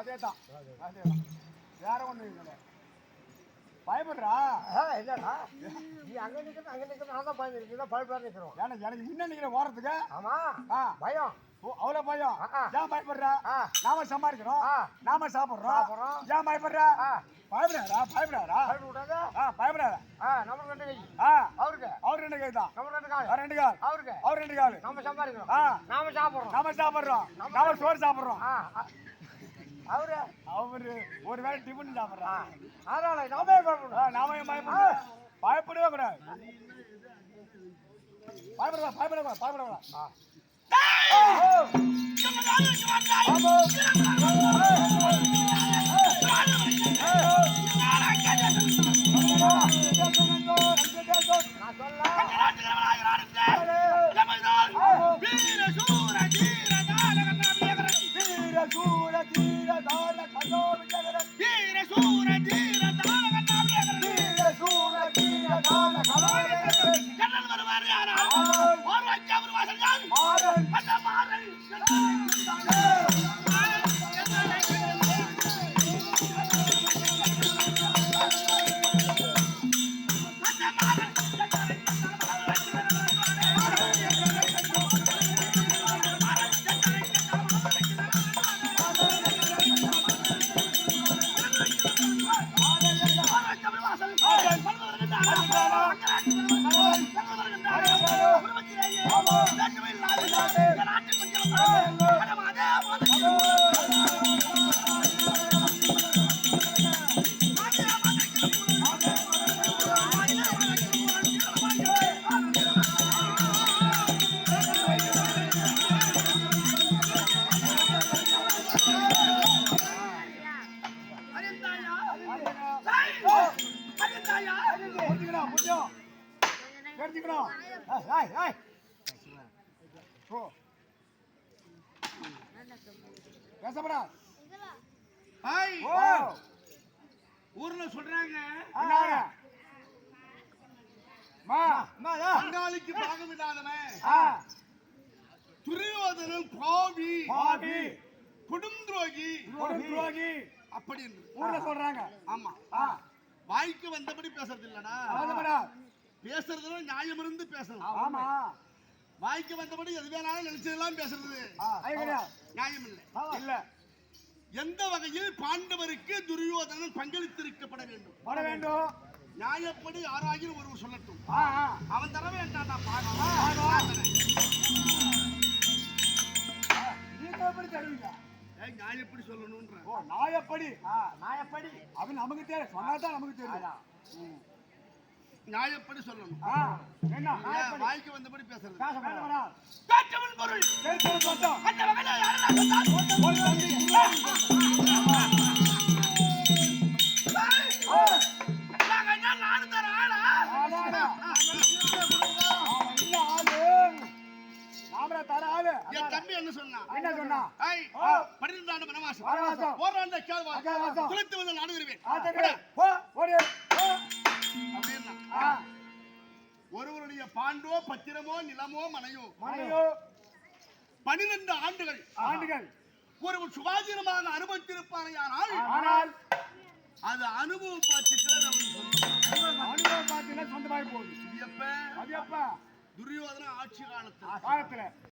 அதேதான் வேற ஒண்ணு இல்ல. பயப்படுறா இல்லடா நீ அங்க நிக்கிற நான் தான் பயம் இருக்கு பயப்படாத நிக்கிறோம். எனக்கு முன்ன நிக்கிற ஓரத்துக்கு ஆமா பயம் அவ்வளவு பயம். ஏன் பயப்படுறா? நாம சம்பாதிக்கிறோம், நாம சாப்பிடுறோம், ஏன் பயப்படுறா? பயப்படாதா பயப்படாத பயப்படாத. நம்ம ரெண்டு கை அவரு ரெண்டு கை தான், நம்ம ரெண்டு கால் ரெண்டு கால் அவர் ரெண்டு கால். நம்ம சம்பாதிக்கிறோம், நாம சாப்பிடுறோம், நாம சோறு சாப்பிடுறோம். அவரு ஒரு வேளை டிஃபன் சாப்பிடுறான். அதனால நாமே பயப்படணும். நாம பயப்படவே கூடாது. பயப்படக்கூடாது. ஊர்ல சொல்றாங்க பங்காளிக்கு பாகமிடாதவன் துரியோதனன் பாவி குடும் துரோகி அப்படி ஊர்ல சொல்றாங்க. ஆமா வாய்க்கு வந்தபடி பேசுறது இல்லடா, பேசுறதுல நியாயம் இருந்து பேசணும். ஆமா வாய்க்கு வந்தபடி எது வேணாலும் நினைச்சதெல்லாம் பேசுறது நியாயம் இல்ல. எந்த வகையில் பாண்டவருக்கு துரியோதனன் பங்களித்திருக்கப்பட வேண்டும் நியாயப்படி யாராகிலும் ஒருவர் சொல்லட்டும். அவன் தர வேண்டாம். நியாயப்படி சொல்லணும்ன்ற நியாயப்படி அவன் நமக்கு தெரியும், சொன்னாதான் நமக்கு தெரியும். நியாயப்படி சொல்லணும். என்ன வாய்க்கு வந்தபடி பேசுறது தம்பி என்ன சொன்னா 12 வனவாசம் ஓராண்ட கேள்வாசம் குளித்து வந்து நாடு வருவேன் அப்படின்னா ஒருவருடைய பாண்டோ பத்திரமோ நிலமோ மனையோ 12 ஆண்டுகள் ஒருவர் சுகாதீனமாக அனுபவித்திருப்பானால் அது அனுபவம் பார்த்துட்டு சொந்தமாய் போகுது. துரியோதன ஆட்சி காலத்துல